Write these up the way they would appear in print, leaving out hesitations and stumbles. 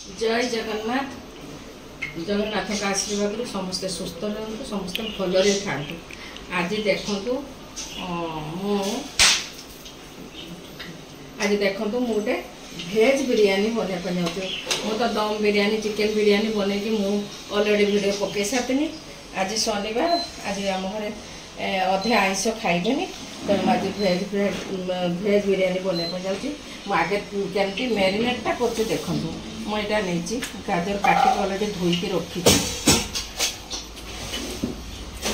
जय जगन्नाथ जगन्नाथ का आशीर्वाद समस्ते सुस्थ रहतु समस्ते भलरे खातु। आज देखु गोटे भेज बिरयानी बनवाई जाऊँ। मु तो दम बिरयानी चिकेन बिरयानी बनई कि अलरेडी वीडियो पकई सारी। आज शनिवार आज आम घर अधे आइंश खाइबेनि तेणु आज भेज बिरयानी बनवाई जाऊँ। आगे केमती मैरिनेटा कर देखूँ मुझा नहीं गाजर काटिक अलरेडी धोईकी रखी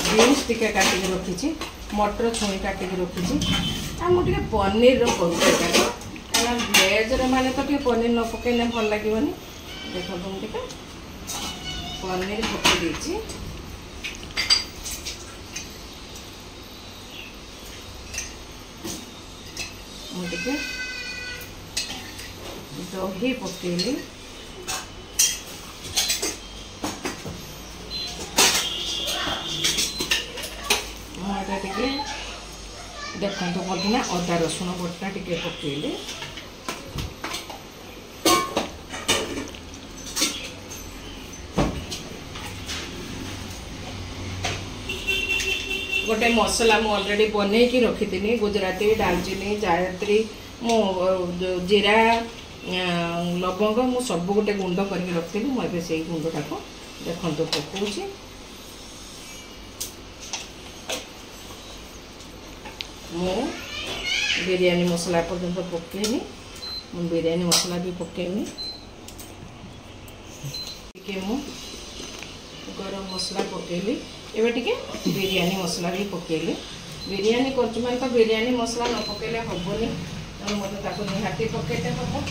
बीन्स टिके काटिक रखी मटर छुई काटिक रखी मुझे पनीर करूँ भेज माने तो पनीर न पकड़े भल लगे देखो मुझे पनीर पकई मुझे दही पकईली मुझे देखो मधुना अदा रसुण बटा टे पकईली गोटे मसला मु अलरेडी बनईकी रखी थी गुजराती दालचीनी जायत्री मु जीरा लवंग मु सब गोटे गुंड करके रखी मुझे से गुंडटा को देखो पकाऊँ मु बिरयानी मसला पर्यंत पकईनी बिरयानी मसला भी पकईनी मु गरम मसला पकईली एवं टिके बिरयानी मसला भी पकईली बिरयानी कर तो बिरयानी मसला न पकईले हेनी तेणु मतलब निहाती पकईते हम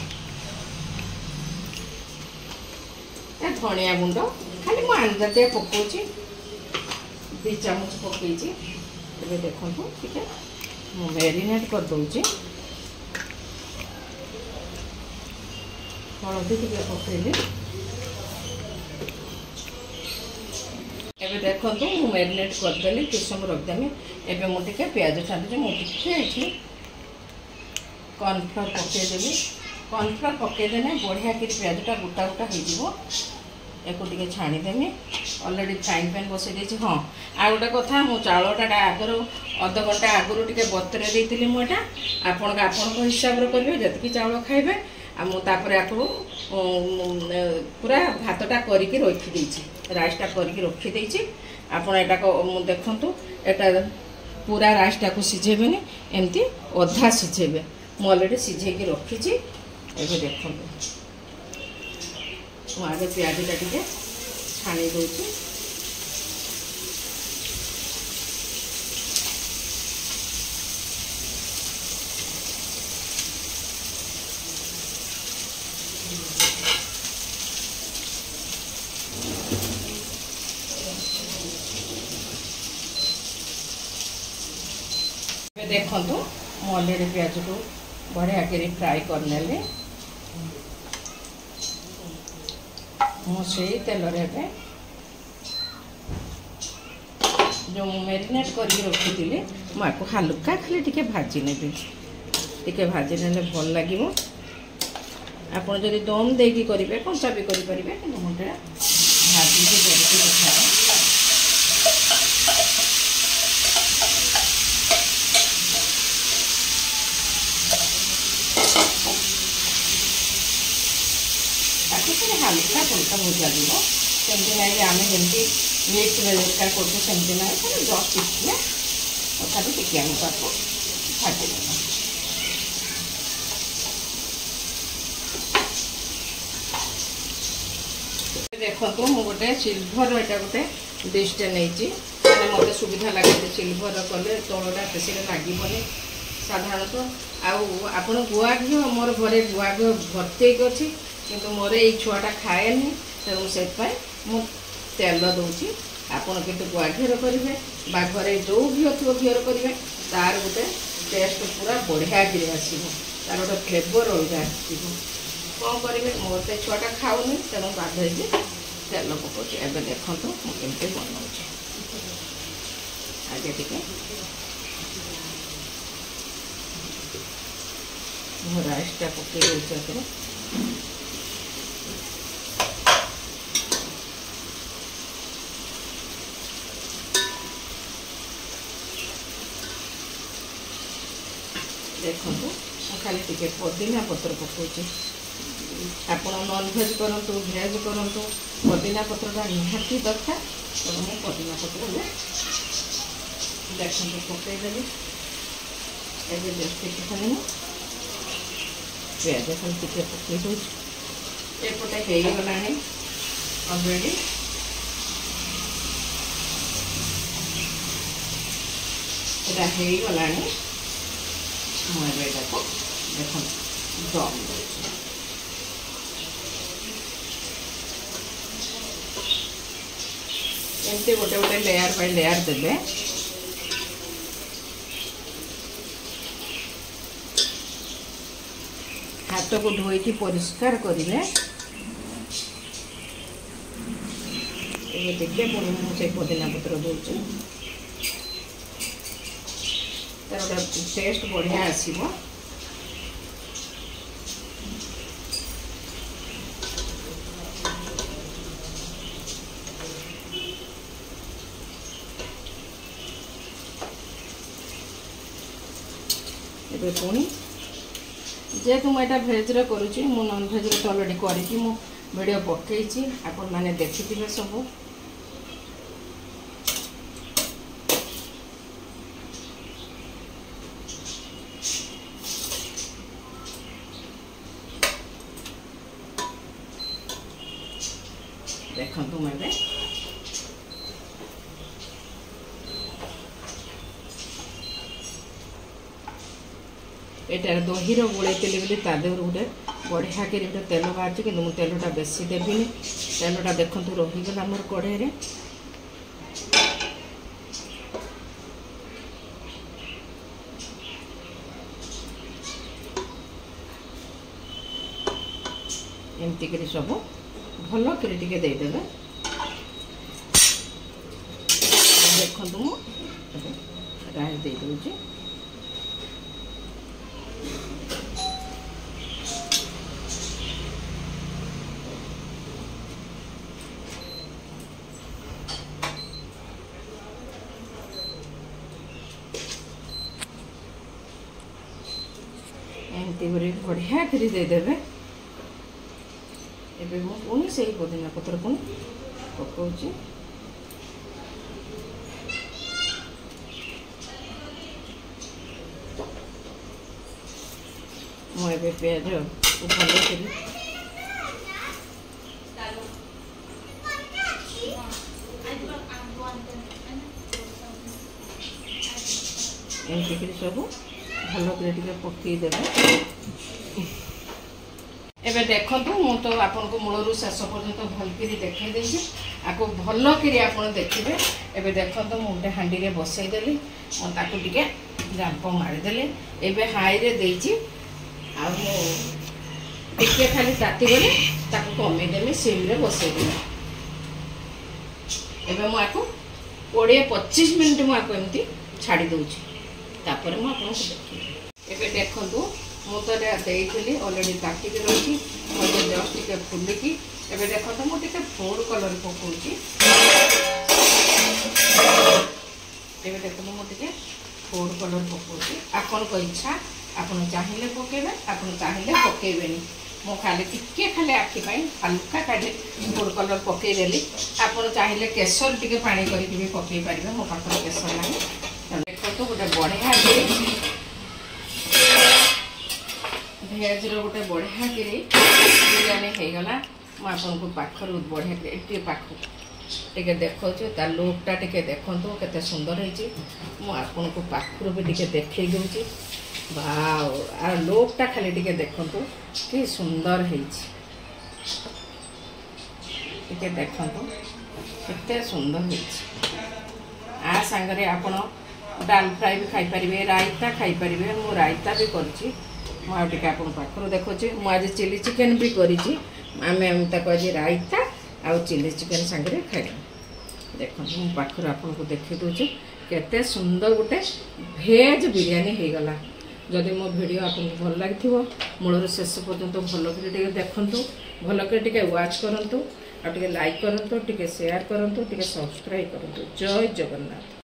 धनिया गुंड खाली मु अंदाजिया पकाऊँ 2 चामच पकई देखो ठीक है मैरिनेट कर दूची हलदी टे पकईली एवं देखो मुझे मैरिनेट करदेली किस समय रखदेमी एवं मुझे प्याज छाड़ी मुझे कॉर्नफ्लोर पकईदेवी कॉर्नफ्लोर पकईदेने बढ़िया कि प्याजटा गोटा गोटा हो टे छाणीदेमी अलरेडी फ्राइंग पैन बसई देती। हाँ आ गोटे कथा मु चाउलटा आगर अध घंटा आगुरी टे बतरे देती मुझा आपण हिसाब से करेंगे जी चाउल खाइबे आपर आपको पूरा भातटा करके रखी राइसटा करके रखी आपड़ यहाँ देखु एटा पूरा राइसटा को सिझेबेनि एमती अधा सिझेबे मु अलरेडी सिझेकी रखी एवं देखो आगे प्याजटा टे छाणी दूची देखो अलरेडी प्याज को बढ़िया कर फ्राए करने मुझे तेल जो मैरिनेट करके रखी थी मुझे हल्का खाली टे भाजी ने टे भाजी ने भल लगे आप दम देकी करेंगे कंचा भी करेंगे कि मुझे भाजी के हल्का फुल्का भजा जीव सेमती ना कि आम जमी मिक्स वेजिटेबल करते ना जस्ट टिके तथा टिके आमको भाजी देखो मु गोटे सिल्भर यहाँ गोटे डिशटे नहीं मत सुविधा लगे सिल्भर कले तौलटा बेसी लगे साधारणतः आपण गुआ घी मोर घरे गुआ घी भर्ती अच्छी किंतु मोर ये छुआटा खाएनि तेणु से तेल दूची आपड़ कि गुआ घीर करेंगे घरे जो घी थो घीर करेंगे तार गोटे टेस्ट पूरा बढ़िया कि आसो तार गोटे फ्लेवर अलग आसो कौन करेंगे मोर तो छुआटा खाऊनी तेणु बाध्य तेल पकाऊँ एवं देखो मुझे बनाऊँ आगे टे राइसटा पकई दूसरे देखो खाली टिके पुदीना पत्र पकाउछि आपण नॉनवेज करंतु भेज करंतु पुदीना पत्रटा निहाती दरकार तो मैं पुदीना पत्र देखो पकईदेवी एवं जस्ट खाली पियाज खाली टिके पकई दूसरी एपटे हो गला अलरेडी यहाँ हो गला मुझे देख दम एमती गोटे गोटे लेयर बाय लेयर देले हाथ को धोई परिष्कार करेंगे देखिए पुणी मुझे पुदीना पत्र दूसरी तार गोटे टेस्ट बढ़िया आसीबो एबे पुणी जेहेतु मुझे भेज रे करुची मु नॉन भेज रे ऑलरेडी करके मु वीडियो पकई आपण माने देखिथिबे सब देखो मैं एटार दही गोड़े बोली तादेह गोटे बढ़िया कि गोटे तेल बाहर कि तेलटा बेसी देविनी तेलटा देखु रहीगला मोर कढ़े एमती कर सब भल कर देदेवे देखु राइस दे दूची एमती बढ़िया कर देदेवे एबे मु पुणी से पुदीना पत्र पुणी पकाउछि मु एबे प्याज को भल कर एमती कर सब भल कर पकई देवे एबे देखंतु मु तो आपन को मूलरू शेष पर्यंत भल करी देखै देछि आको भल करी आपन देखिबे एबे देखंतु मु गोटे हांडी रे बसै देली मु ताकू टिके जांप मारि देली एबे हाई रे देछि आ मु टिके खाली ताती गले ताकू कमे देमी सिम रे बसै देली एबे मु आको 20-25 मिनिट मु आको एमती छाडी दोछि तापर मु आपन को देखि एबे देखंतु मु तो देती अलरेडी ताटिक रही मुझे जस्ट टे फुलिकी एबे देखो तो मुझे फूड कलर पकाउची एबे देखो तो मुझे फूड कलर पकाउची आपन को इच्छा आपन चाहिए पकेबे आपन चाहिए पकेबेनी मो खाली टिके खाली आखि पाई हल्का खाली फूड कलर पकई देली आपन चाहिए केसर टिके पानी करके भी पकई पारिबे मो पाखर केसर नाही देखो तो गोटे बढ़िया भेज रोटे बढ़िया कि बिरयानी हो गला मुझे पाखर बढ़िया पाख टे देखो तार लुकटा टे देखु के सुंदर होपन को पाखर भी टे देखे दूसरी वाओ आ लुकटा खाली टे देखु कि सुंदर टे देखु के सुंदर आ सांगरे आपण दाल फ्राई भी खाई पारिबे रायता खाई पारिबे मु रायता भी करछि मुझे आप पाखर देखुची मुझे चिली चिकेन भी करी आम आज रायता आ चिली चिकेन सांगे खाइबा देखो मु पाखर आपन को देखी दूची केते सुंदर गोटे भेज बिरयानी हो गला जदि मो वीडियो आपको भल लगी मूल शेष पर्यंत भल कर देखु भल कर वाच करूँ आ लाइक करूँ शेयर करूँ सब्सक्राइब करूँ जय जगन्नाथ।